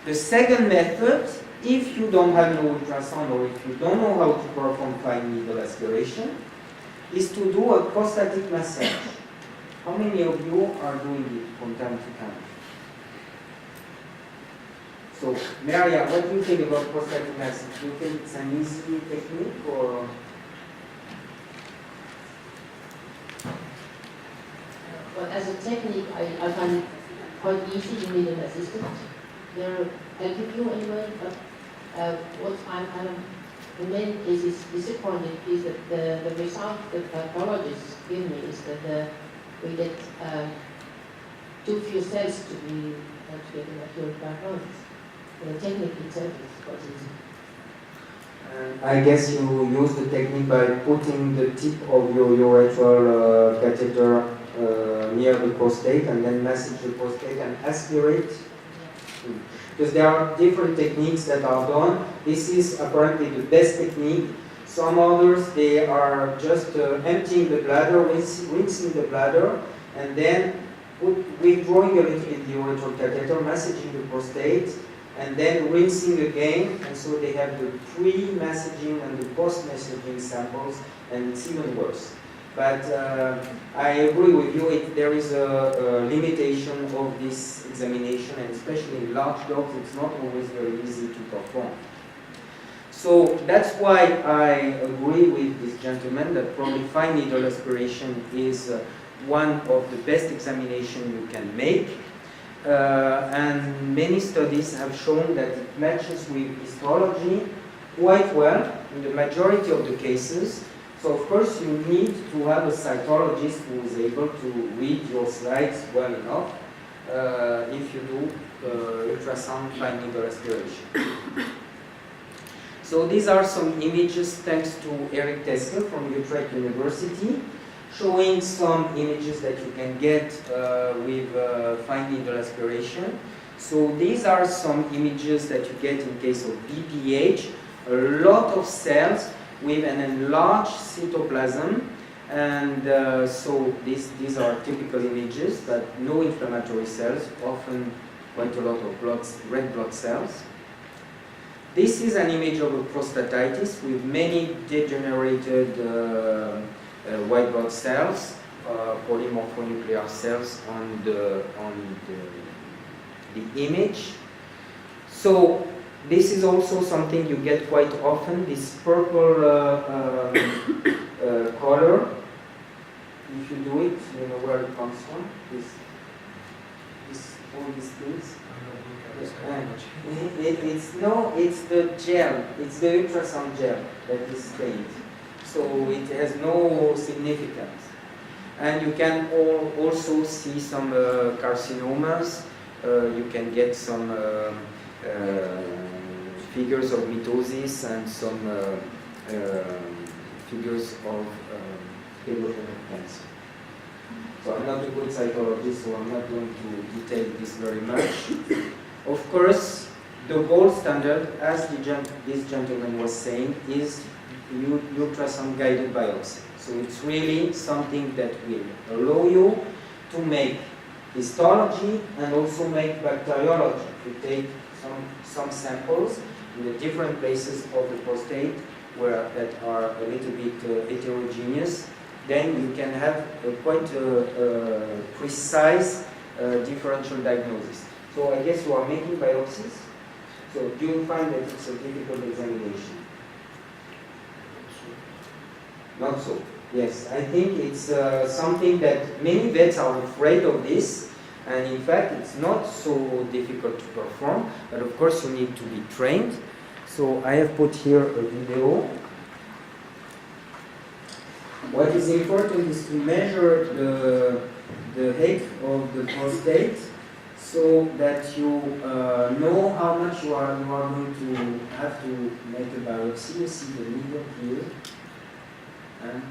The second method, if you don't have no ultrasound or if you don't know how to perform fine needle aspiration, is to do a prostatic massage. How many of you are doing it from time to time? So, Maria, what do you think about prostatic massage? Do you think it's an easy technique or? Well, as a technique, I find it quite easy. You need an assistant. They'll give you anyway, but what I'm kind of in many cases disappointed is that the result that pathologists give me is that we get too few cells to be to get an accurate diagnosis. The technique itself is quite easy. I guess you use the technique by putting the tip of your urethral catheter near the prostate and then massage the prostate and aspirate. Because there are different techniques that are done. This is apparently the best technique. Some others, they are just emptying the bladder, rinsing the bladder, and then withdrawing a little bit the urethral catheter, massaging the prostate, and then rinsing again. And so they have the pre-massaging and the post-massaging samples, and it's even worse. But I agree with you, there is a limitation of this examination, and especially in large dogs, it's not always very easy to perform. So that's why I agree with this gentleman that probably fine needle aspiration is one of the best examinations you can make. And many studies have shown that it matches with histology quite well in the majority of the cases. So of course you need to have a cytologist who is able to read your slides well enough if you do ultrasound fine needle aspiration. So these are some images thanks to Eric Teske from Utrecht University, showing some images that you can get with fine needle aspiration. So these are some images that you get in case of BPH, a lot of cells with an enlarged cytoplasm, and so these are typical images, but no inflammatory cells, often quite a lot of red blood cells. This is an image of a prostatitis with many degenerated white blood cells, polymorphonuclear cells on the image. So this is also something you get quite often, this purple color. If you do it, you know where it comes from. All these things. It's the gel, it's the ultrasound gel that is stained. So it has no significance. And you can also see some carcinomas. You can get some figures of mitosis and some figures of cancer. So I'm not a good psychologist, so I'm not going to detail this very much. Of course, the gold standard, as this gentleman was saying, is ultrasound guided biopsy. So it's really something that will allow you to make histology and also make bacteriology. You take some samples in the different places of the prostate that are a little bit heterogeneous, then you can have quite a precise differential diagnosis. So I guess you are making biopsies. So do you find that it's a difficult examination? Not so. Yes, I think it's something that many vets are afraid of this, and in fact it's not so difficult to perform, but of course you need to be trained. So I have put here a video. What is important is to measure the height of the prostate so that you know how much you are going to have to make a biopsy. You see the needle here. And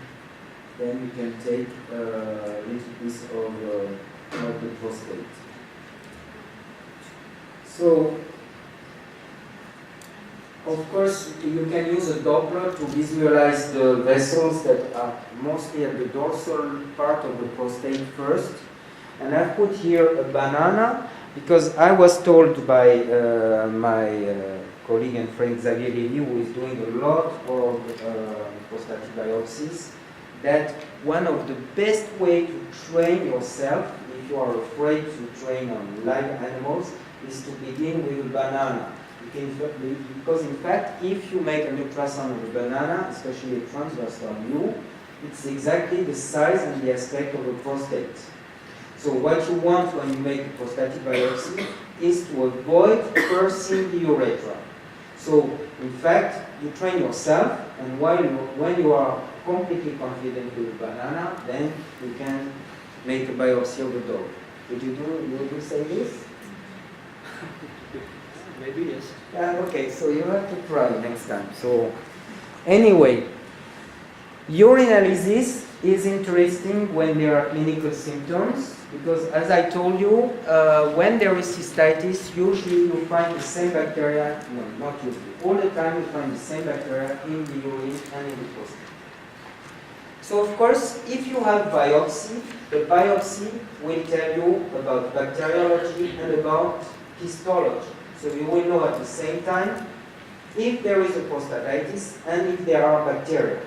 then you can take a little piece of the prostate. So, of course, you can use a Doppler to visualize the vessels that are mostly at the dorsal part of the prostate first. And I've put here a banana. because I was told by my colleague and friend Xavier Levy, who is doing a lot of prostatic biopsies, that one of the best way to train yourself, if you are afraid to train on live animals, is to begin with a banana. Because in fact, if you make an ultrasound of a banana, especially a transversal view, it's exactly the size and the aspect of a prostate. So what you want when you make a prostatic biopsy is to avoid piercing the urethra. So in fact, you train yourself, and when you are completely confident with the banana, then you can make a biopsy of the dog. Would you say this? Maybe yes. Okay, so you have to try next time. So anyway, urinalysis is interesting when there are clinical symptoms, because as I told you, when there is cystitis, usually you find the same bacteria, no, not usually, all the time you find the same bacteria in the urine and in the prostate. So of course, if you have biopsy, the biopsy will tell you about bacteriology and about histology. So you will know at the same time if there is a prostatitis and if there are bacteria.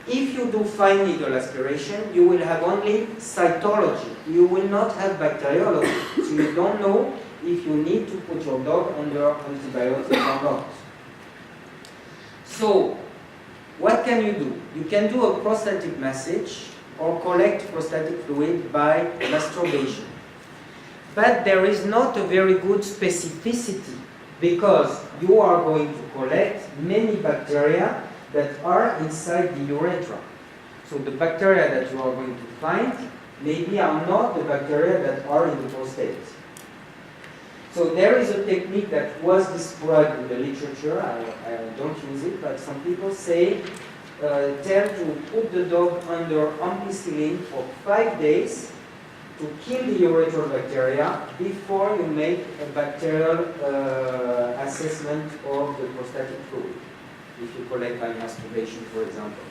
If you do fine needle aspiration, you will have only cytology. You will not have bacteriology. So you don't know if you need to put your dog under antibiotics or not. So what can you do? You can do a prostatic massage or collect prostatic fluid by masturbation. But there is not a very good specificity, because you are going to collect many bacteria that are inside the urethra. So the bacteria that you are going to find maybe are not the bacteria that are in the prostate. So there is a technique that was described in the literature. I don't use it, but some people say tell to put the dog under ampicillin for 5 days to kill the urethral bacteria before you make a bacterial assessment of the prostatic fluid. If you collect by masturbation, for example.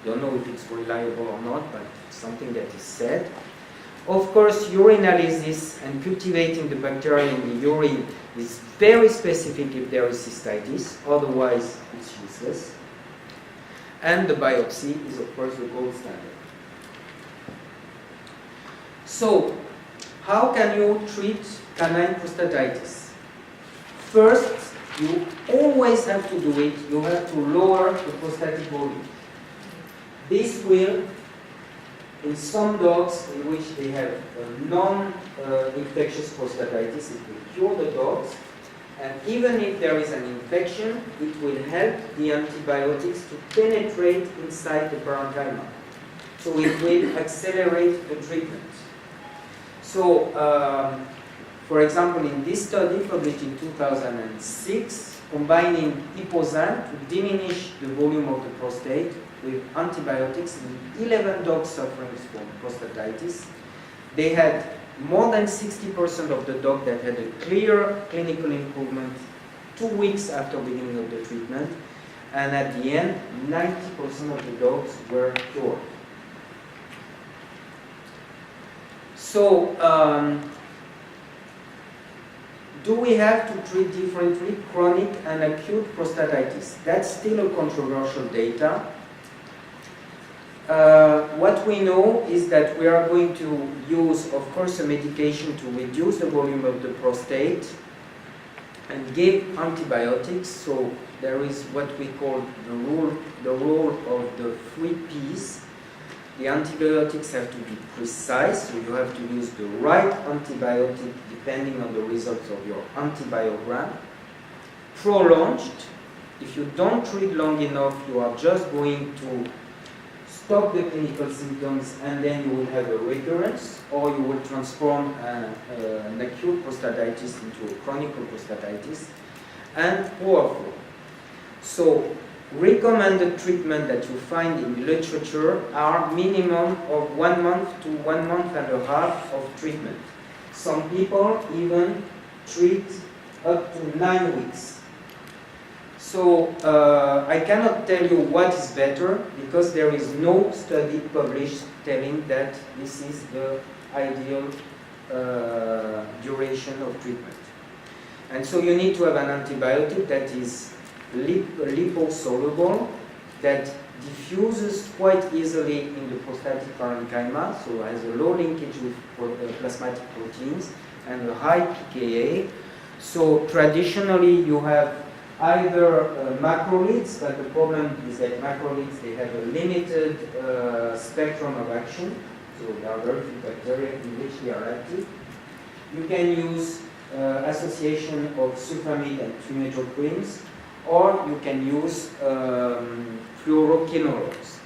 Don't know if it's reliable or not, but it's something that is said. Of course, urinalysis and cultivating the bacteria in the urine is very specific if there is cystitis, otherwise it's useless. And the biopsy is, of course, the gold standard. So, how can you treat canine prostatitis? First, you always have to do it. You have to lower the prostatic volume. This will, in some dogs in which they have non-infectious prostatitis, it will cure the dogs. And even if there is an infection, it will help the antibiotics to penetrate inside the parenchyma. So it will accelerate the treatment. So, for example, in this study published in 2006, combining iposan to diminish the volume of the prostate with antibiotics in 11 dogs suffering from prostatitis, they had more than 60% of the dogs that had a clear clinical improvement 2 weeks after beginning of the treatment, and at the end, 90% of the dogs were cured. So, do we have to treat differently chronic and acute prostatitis? That's still a controversial data. What we know is that we are going to use, of course, a medication to reduce the volume of the prostate and give antibiotics. So there is what we call the rule of the 3 Ps. The antibiotics have to be precise, so you have to use the right antibiotic depending on the results of your antibiogram. Prolonged, if you don't treat long enough, you are just going to stop the clinical symptoms and then you will have a recurrence, or you will transform an acute prostatitis into a chronic prostatitis. And powerful. So, recommended treatment that you find in literature are minimum of 1 month to 1 month and a half of treatment. Some people even treat up to 9 weeks. So I cannot tell you what is better, because there is no study published telling that this is the ideal duration of treatment. And so you need to have an antibiotic that is liposoluble, that diffuses quite easily in the prostatic parenchyma, so has a low linkage with plasmatic proteins and a high pKa. So traditionally you have either macrolides, but the problem is that macrolides, they have a limited spectrum of action, so there are very few bacteria in which they are active. You can use association of sulfamide and trimethoprims, or you can use fluoroquinolones.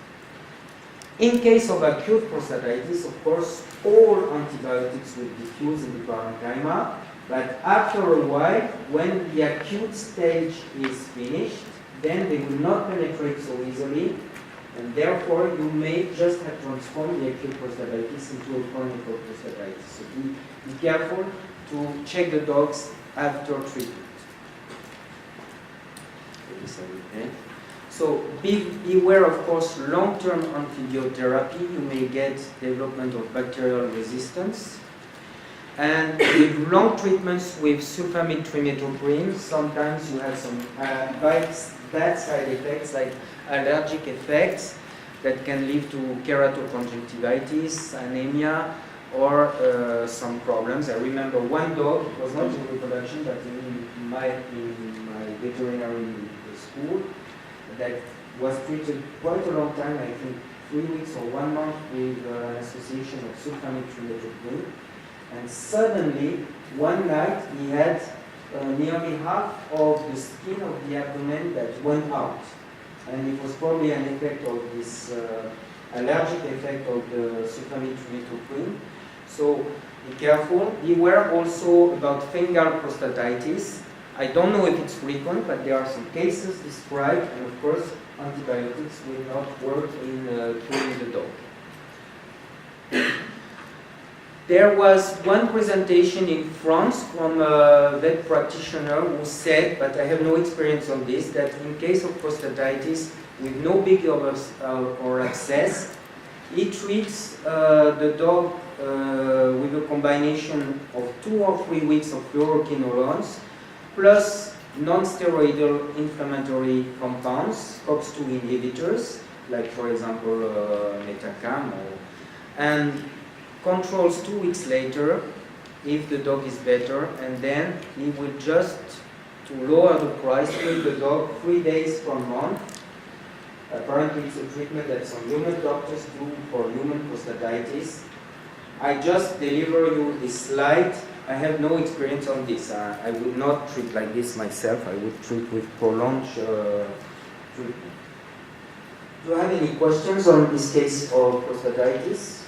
In case of acute prostatitis, of course, all antibiotics will diffuse in the parenchyma, but after a while, when the acute stage is finished, then they will not penetrate so easily, and therefore you may just have transformed the acute prostatitis into a chronic prostatitis. So be careful to check the dogs after treatment. So beware, of course, long-term antibiotic. You may get development of bacterial resistance. And with long treatments with sulfamide trimethoprim, sometimes you have some bad side effects like allergic effects that can lead to keratoconjunctivitis, anemia, or some problems. I remember one dog, it was not in reproduction, but in my veterinary school, that was treated quite a long time, I think 3 weeks or 1 month, with an association of sulfamide trimethoprim. And suddenly, one night, he had nearly half of the skin of the abdomen that went out. And it was probably an effect of this allergic effect of the sulfamide trimethoprim. So be careful. Beware also about fungal prostatitis. I don't know if it's frequent, but there are some cases described, and of course, antibiotics will not work in curing the dog. There was one presentation in France from a vet practitioner who said, but I have no experience on this, that in case of prostatitis with no big or abscess, he treats the dog with a combination of 2 or 3 weeks of fluoroquinolones plus non-steroidal inflammatory compounds, COX-2 inhibitors, like for example metacam, and controls 2 weeks later if the dog is better, and then he will just, to lower the price, treat the dog 3 days per month. Apparently it's a treatment that some human doctors do for human prostatitis. I just deliver you this slide. I have no experience on this. I would not treat like this myself. I would treat with prolonged treatment. Do you have any questions on this case of prostatitis?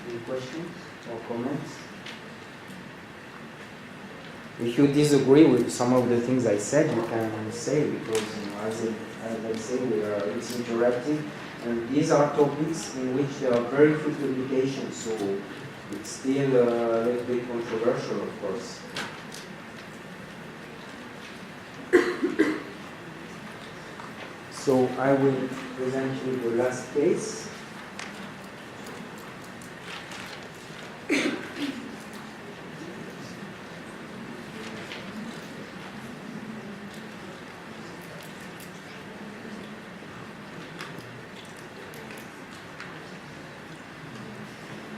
Any questions or comments? If you disagree with some of the things I said, you can say, because as I say, it's interactive, and these are topics in which there are very few publications, so it's still a little bit controversial, of course. So I will present you the last case.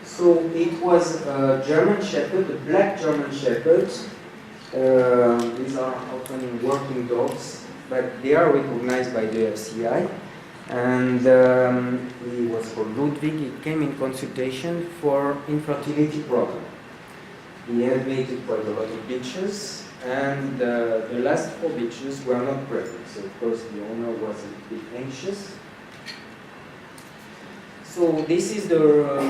So it was a German Shepherd, a black German Shepherd. These are often working dogs, but they are recognized by the FCI. And he was called Ludwig. He came in consultation for infertility problem. He had mated quite a lot of bitches, and the last 4 bitches were not pregnant. So of course the owner was a bit anxious. So this is the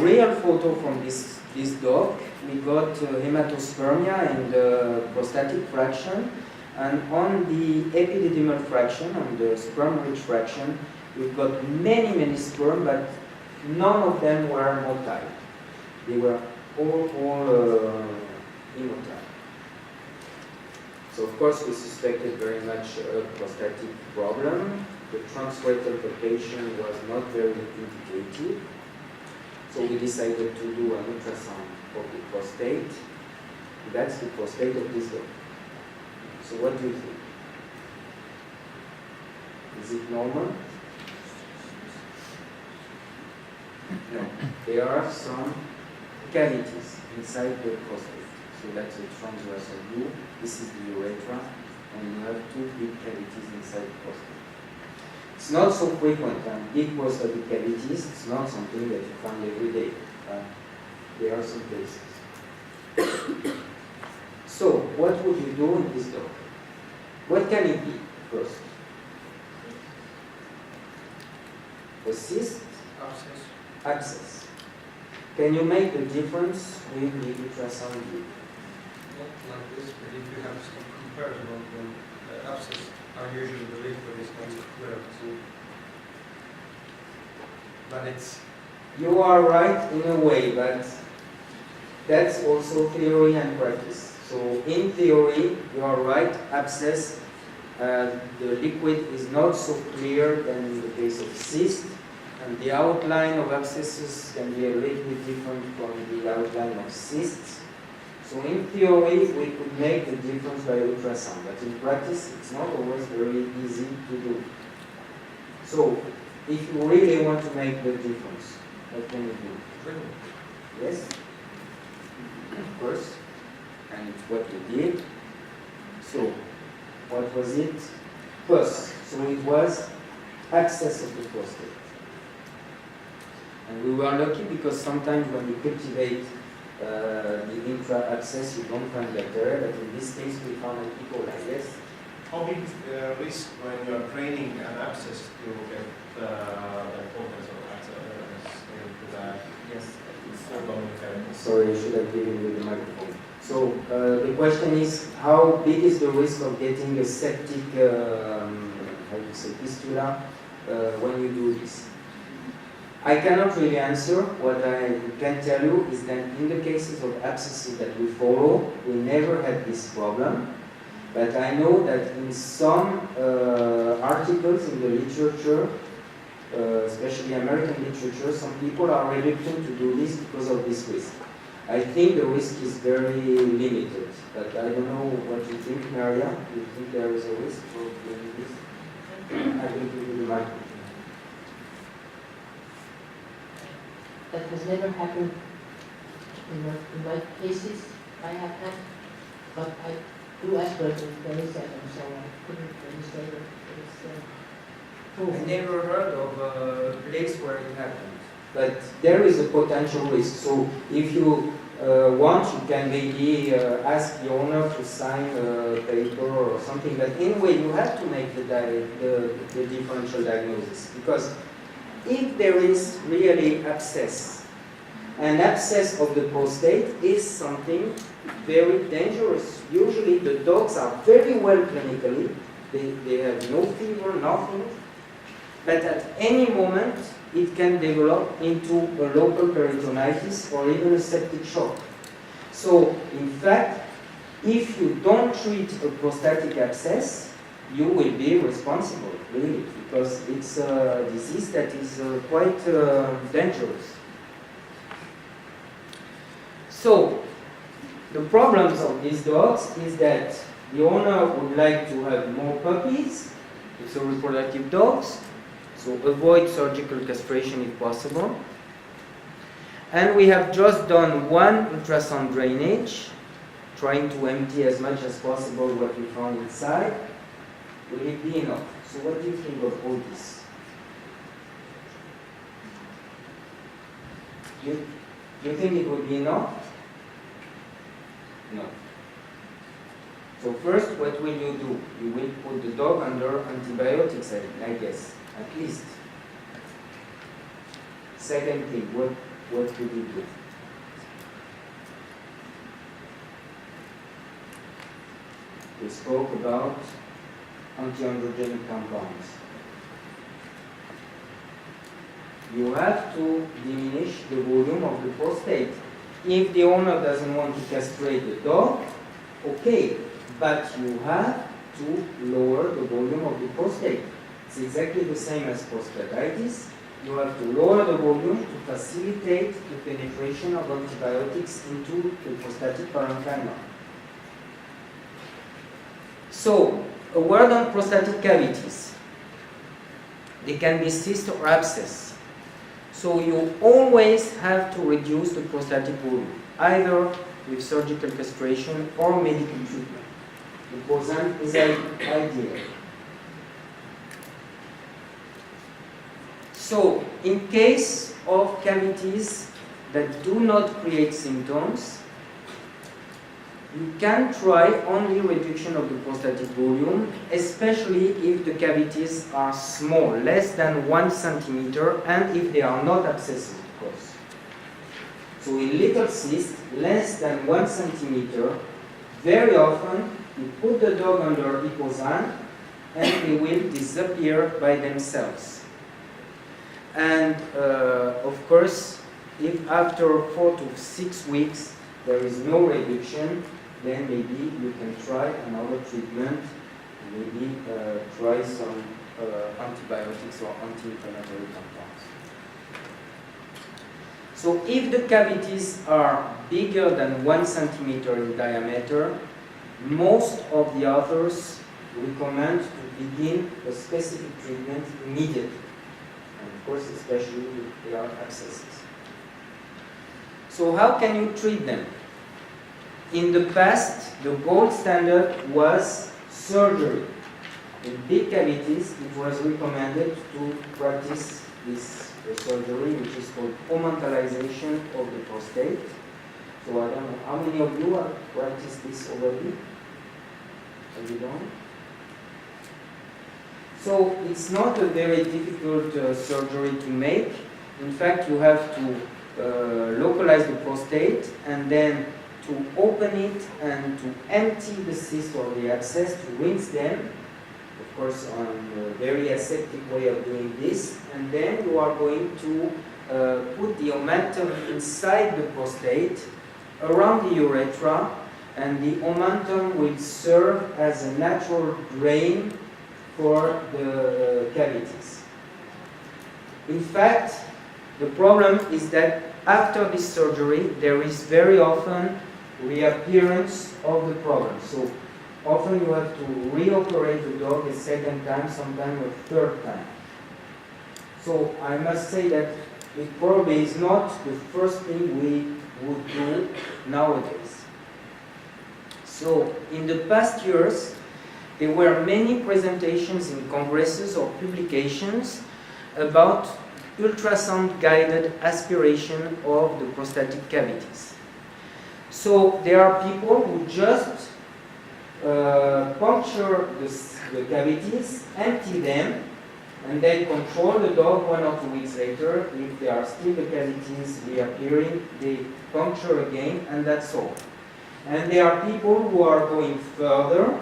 real photo from this dog. We got hematospermia in the prostatic fraction, and on the epididymal fraction, on the sperm-rich fraction, we've got many sperm, but none of them were motile. They were all immotile. So of course we suspected very much a prostatic problem. the trunk weight of the patient was not very indicative. So we decided to do an ultrasound of the prostate. That's the prostate of this dog. So what do you think? Is it normal? No. There are some cavities inside the prostate. So that's the transversal view. This is the urethra, and you have two big cavities inside the prostate. It's not so frequent, and big prostatic cavities, it's not something that you find every day. There are some cases. So, what would you do in this dog? What can it be first? A cyst? Abscess. Can you make the difference with the ultrasound view? Not like this, but if you have some comparison, then the abscess are usually the liquid is not clear. But it's... You are right in a way, but that's also theory and practice. So in theory, you are right, abscess, the liquid is not so clear than in the case of cyst, and the outline of abscesses can be a little bit different from the outline of cysts. So in theory, we could make the difference by ultrasound, but in practice, it's not always very easy to do. So, if you really want to make the difference, what can you do? Yes? Of course. And it's what you did. So, what was it? Pus. So it was abscess of the prostate. And we were lucky because sometimes when you cultivate the intra-abscess, you don't find that there, but in this case we found an Igale, yes? How big is the risk when you are training an abscess to get the contents of abscess into the Yes. abdominal cavity? Sorry, I should have given you the microphone. So the question is, how big is the risk of getting a septic, how do you say, fistula when you do this? I cannot really answer. What I can tell you is that in the cases of abscesses that we follow, we never had this problem. But I know that in some articles in the literature, especially American literature, some people are reluctant to do this because of this risk. I think the risk is very limited, but I don't know what you think, Maria. Do you think there is a risk for doing this? I will give you the microphone. That has never happened in my cases I have had, but I do aspirate in 27, so I couldn't really say that it's I proven. never heard of a place where it happened, but there is a potential risk. So if you want, you can maybe ask the owner to sign a paper or something. But anyway, you have to make the differential diagnosis, because if there is really abscess, an abscess of the prostate is something very dangerous. Usually the dogs are very well clinically, they have no fever, nothing, but at any moment it can develop into a local peritonitis or even a septic shock. So in fact, if you don't treat a prostatic abscess, you will be responsible, really, because it's a disease that is quite dangerous. So, the problems of these dogs is that the owner would like to have more puppies. It's a reproductive dogs, so avoid surgical castration if possible. And we have just done one ultrasound drainage, trying to empty as much as possible what we found inside. Will it be enough? So what do you think of all this? Do you think it would be enough? No. So first, what will you do? You will put the dog under antibiotics, I guess, at least. Second thing, what would you do? We spoke about anti-androgenic compounds. You have to diminish the volume of the prostate. If the owner doesn't want to castrate the dog, okay, but you have to lower the volume of the prostate. It's exactly the same as prostatitis. You have to lower the volume to facilitate the penetration of antibiotics into the prostatic parenchyma. So, a word on prostatic cavities. They can be cyst or abscess. So you always have to reduce the prostatic volume, either with surgical castration or medical treatment. The Pozan is ideal. So, in case of cavities that do not create symptoms, you can try only reduction of the prostatic volume, especially if the cavities are small, less than 1 centimeter, and if they are not abscesses, of course. So in little cysts, less than 1 centimeter, very often you put the dog under Ipozan and they will disappear by themselves. And of course, if after 4 to 6 weeks there is no reduction, then maybe you can try another treatment, maybe try some antibiotics or anti-inflammatory compounds. So if the cavities are bigger than 1 centimeter in diameter, most of the authors recommend to begin a specific treatment immediately. And of course, especially if they are abscesses. So how can you treat them? In the past, the gold standard was surgery. In big cavities, it was recommended to practice this surgery, which is called omentalization of the prostate. So I don't know, how many of you have practiced this already? Have you done? So it's not a very difficult surgery to make. In fact, you have to localize the prostate and then to open it and to empty the cyst or the abscess, to rinse them, of course on a very aseptic way of doing this, and then you are going to put the omentum inside the prostate, around the urethra, and the omentum will serve as a natural drain for the cavities. In fact, the problem is that after this surgery, there is very often reappearance of the problem. So often you have to reoperate the dog a second time, sometimes a third time. So I must say that it probably is not the first thing we would do nowadays. So in the past years, there were many presentations in congresses or publications about ultrasound-guided aspiration of the prostatic cavities. So there are people who just puncture the cavities, empty them, and then control the dog 1 or 2 weeks later. If there are still the cavities reappearing, they puncture again, and that's all. And there are people who are going further.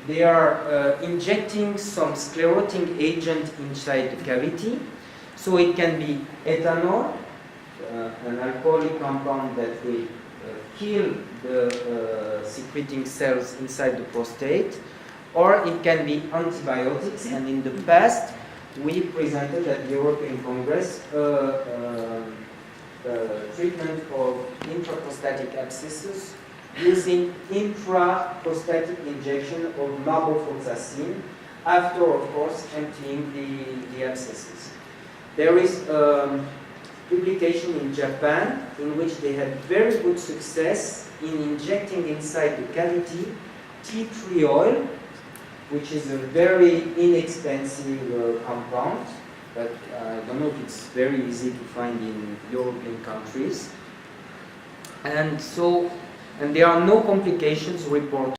They are injecting some sclerotic agent inside the cavity. So it can be ethanol, an alcoholic compound that will kill the secreting cells inside the prostate, or it can be antibiotics. And in the past, we presented at the European Congress treatment of intraprostatic abscesses using intraprostatic injection of marbofloxacin after, of course, emptying the abscesses. There is a publication in Japan in which they had very good success in injecting inside the cavity tea tree oil, which is a very inexpensive compound, but I don't know if it's very easy to find in European countries. And there are no complications reported